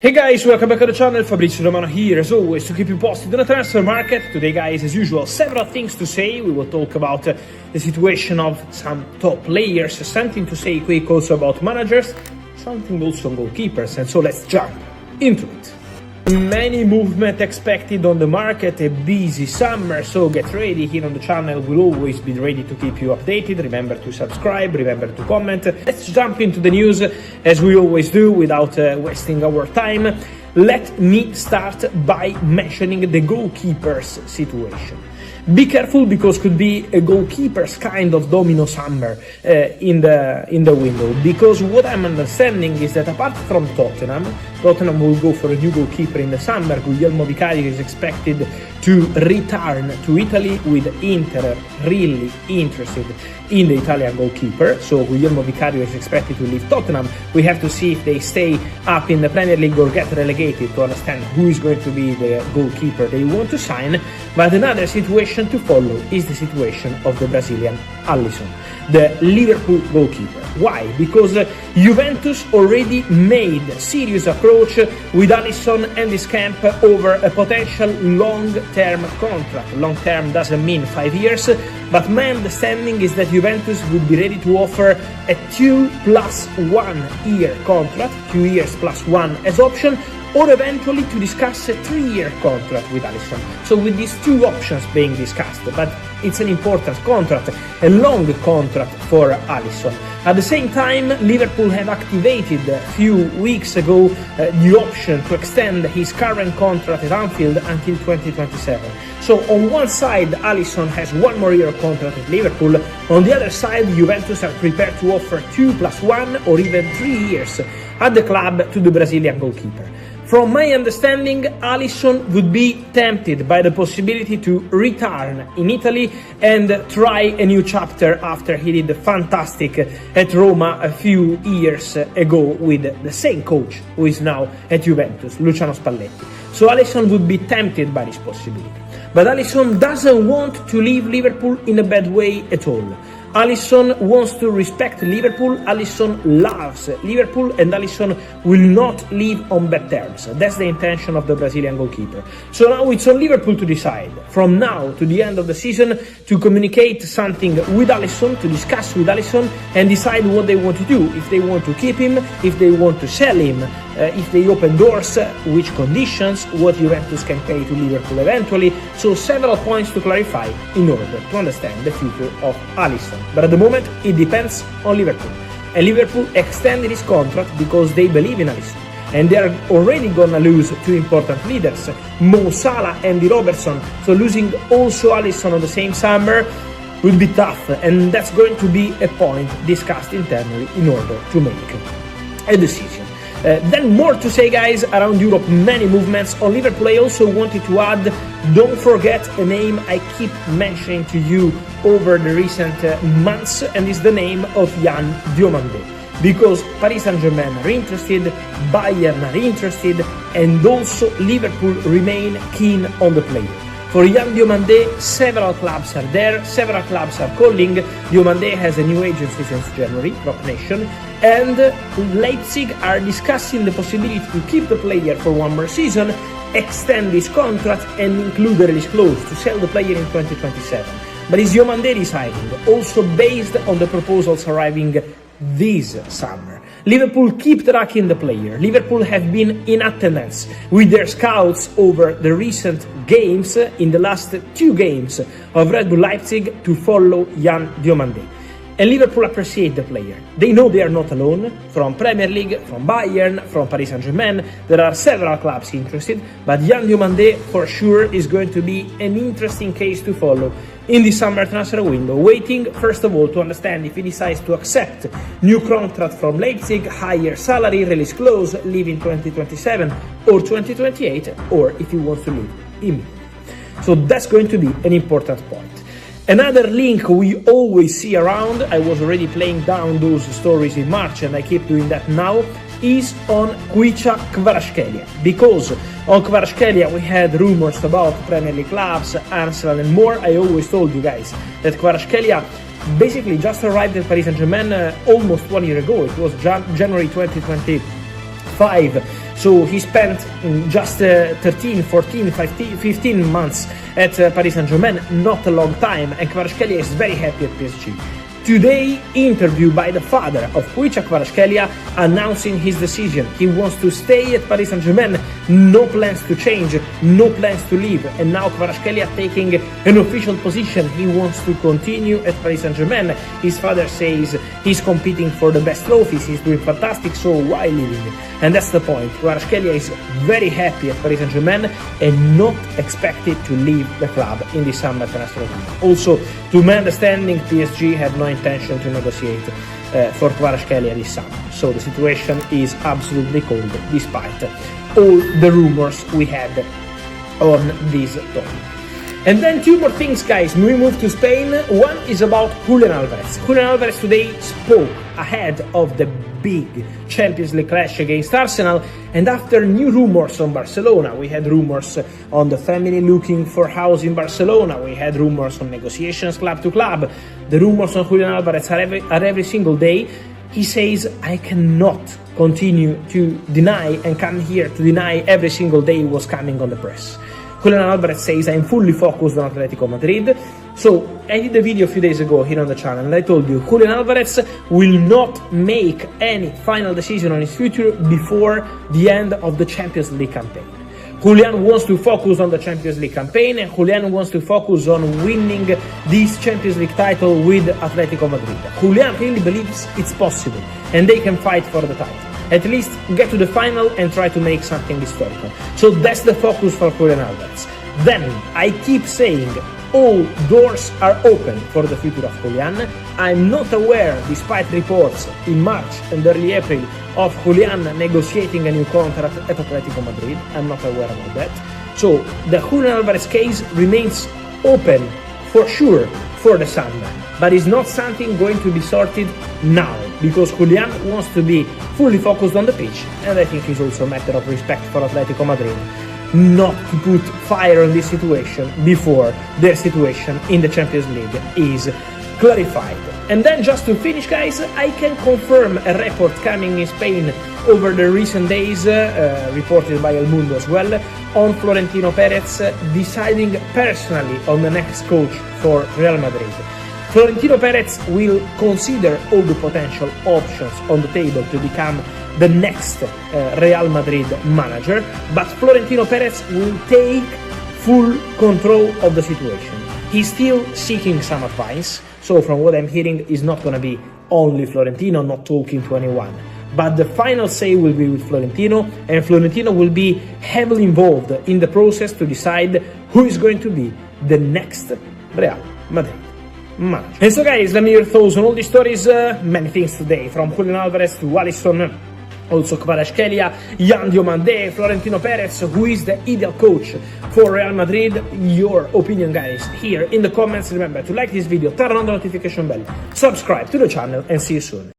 Hey guys, welcome back to the channel. Fabrizio Romano here, as always, to keep you posted on the transfer market. Today, guys, as usual, several things to say. We will talk about the situation of some top players, something to say quick also about managers, something also on goalkeepers, and so let's jump into it. Many movement expected on the market, a busy summer, so get ready. Here on the channel we'll always be ready to keep you updated. Remember to subscribe, remember to comment. Let's jump into the news as we always do without wasting our time. Let me start by mentioning the goalkeepers situation. Be careful because could be a goalkeeper's kind of domino summer in the window, because what I'm understanding is that apart from Tottenham will go for a new goalkeeper in the summer. Guglielmo Vicario is expected to return to Italy, with Inter really interested in the Italian goalkeeper. So Guglielmo Vicario is expected to leave Tottenham. We have to see if they stay up in the Premier League or get relegated to understand who is going to be the goalkeeper they want to sign. But another situation to follow is the situation of the Brazilian ALISSON, the Liverpool goalkeeper. Why? Because Juventus already made a serious approach with ALISSON and his camp over a potential long-term contract. Long-term doesn't mean 5 years, but my understanding is that Juventus would be ready to offer a 2+1 year contract, 2 years plus 1 as option, or eventually to discuss a 3-year contract with ALISSON. So with these two options being discussed, but it's an important contract, a long contract for ALISSON. At the same time, Liverpool have activated a few weeks ago the option to extend his current contract at Anfield until 2027. So on one side, ALISSON has 1 more year contract at Liverpool. On the other side, Juventus are prepared to offer 2+1 or even 3 years at the club to the Brazilian goalkeeper. From my understanding, ALISSON would be tempted by the possibility to return in Italy and try a new chapter after he did fantastic at Roma a few years ago with the same coach who is now at Juventus, Luciano Spalletti. So ALISSON would be tempted by this possibility. But ALISSON doesn't want to leave Liverpool in a bad way at all. ALISSON wants to respect Liverpool, ALISSON loves Liverpool, and ALISSON will not leave on bad terms. That's the intention of the Brazilian goalkeeper. So now it's on Liverpool to decide, from now to the end of the season, to communicate something with ALISSON, to discuss with ALISSON, and decide what they want to do. If they want to keep him, if they want to sell him, if they open doors, which conditions, what Juventus can pay to Liverpool eventually. So several points to clarify in order to understand the future of ALISSON. But at the moment, it depends on Liverpool. And Liverpool extended his contract because they believe in ALISSON. And they are already gonna lose 2 important leaders, Mo Salah and Andy Robertson. So losing also ALISSON on the same summer would be tough, and that's going to be a point discussed internally in order to make a decision. Then more to say, guys, around Europe, many movements. On Liverpool, I also wanted to add, don't forget a name I keep mentioning to you over the recent months, and it's the name of Yann Diomandé. Because Paris Saint-Germain are interested, Bayern are interested, and also Liverpool remain keen on the player. For Yann Diomandé, several clubs are there, several clubs are calling. Diomandé has a new agency since January, Rock Nation, and Leipzig are discussing the possibility to keep the player for 1 more season, extend his contract, and include a release clause to sell the player in 2027. But is Diomandé deciding, also based on the proposals arriving this summer? Liverpool keep tracking the player. Liverpool have been in attendance with their scouts over the recent games, in the last 2 games of Red Bull Leipzig, to follow Yann Diomandé. And Liverpool appreciate the player. They know they are not alone. From Premier League, from Bayern, from Paris Saint-Germain, there are several clubs interested, but Yann Diomandé for sure is going to be an interesting case to follow in the summer transfer window, waiting first of all to understand if he decides to accept new contract from Leipzig, higher salary, release clause, leave in 2027 or 2028, or if he wants to leave immediately. So that's going to be an important point. Another link we always see around, I was already playing down those stories in March and I keep doing that now, is on Khvicha Kvaratskhelia. Because on Kvaratskhelia we had rumors about Premier League clubs, Arsenal and more. I always told you guys that Kvaratskhelia basically just arrived at Paris Saint-Germain almost 1 year ago. It was January 2020. 5. So he spent just 13, 14, 15 months at Paris Saint-Germain, not a long time, and Kvaratskhelia is very happy at PSG. Today, interview by the father of Khvicha Kvaratskhelia announcing his decision. He wants to stay at Paris Saint-Germain, no plans to change, no plans to leave. And now Kvaratskhelia taking an official position. He wants to continue at Paris Saint-Germain. His father says he's competing for the best trophies, he's doing fantastic, so why leaving? And that's the point. Kvaratskhelia is very happy at Paris Saint-Germain and not expected to leave the club in the summer transfer window. Also, to my understanding, PSG have no intention to negotiate for Kvaratskhelia this summer. So the situation is absolutely cold despite all the rumors we had on this topic. And then two more things, guys. We move to Spain. One is about Julian Alvarez. Julian Alvarez today spoke ahead of the big Champions League clash against Arsenal, and after new rumors on Barcelona. We had rumors on the family looking for house in Barcelona, we had rumors on negotiations club to club. The rumors on Julian Alvarez are every single day. He says, I cannot continue to deny and come here to deny every single day what's coming on the press. Julian Alvarez says, I'm fully focused on Atletico Madrid. So I did a video a few days ago here on the channel and I told you Julian Alvarez will not make any final decision on his future before the end of the Champions League campaign. Julian wants to focus on the Champions League campaign, and Julian wants to focus on winning this Champions League title with Atletico Madrid. Julian really believes it's possible and they can fight for the title. At least get to the final and try to make something historical. So that's the focus for Julian Alvarez. Then, I keep saying, all doors are open for the future of Julian. I'm not aware, despite reports in March and early April, of Julian negotiating a new contract at Atletico Madrid. I'm not aware about that. So, the Julian Alvarez case remains open, for sure, for the summer. But it's not something going to be sorted now, because Julian wants to be fully focused on the pitch, and I think it's also a matter of respect for Atletico Madrid not to put fire on this situation before their situation in the Champions League is clarified. And then just to finish, guys, I can confirm a report coming in Spain over the recent days, reported by El Mundo as well, on Florentino Perez deciding personally on the next coach for Real Madrid. Florentino Perez will consider all the potential options on the table to become the next Real Madrid manager, but Florentino Perez will take full control of the situation. He's still seeking some advice, so from what I'm hearing, it's not going to be only Florentino not talking to anyone. But the final say will be with Florentino, and Florentino will be heavily involved in the process to decide who is going to be the next Real Madrid manager. And so, guys, let me hear your thoughts on all these stories. Many things today, from Julian Alvarez to ALISSON, also Kvaratskhelia, Yan Diomande, Florentino Perez, who is the ideal coach for Real Madrid. Your opinion, guys, here in the comments. Remember to like this video, turn on the notification bell, subscribe to the channel, and see you soon.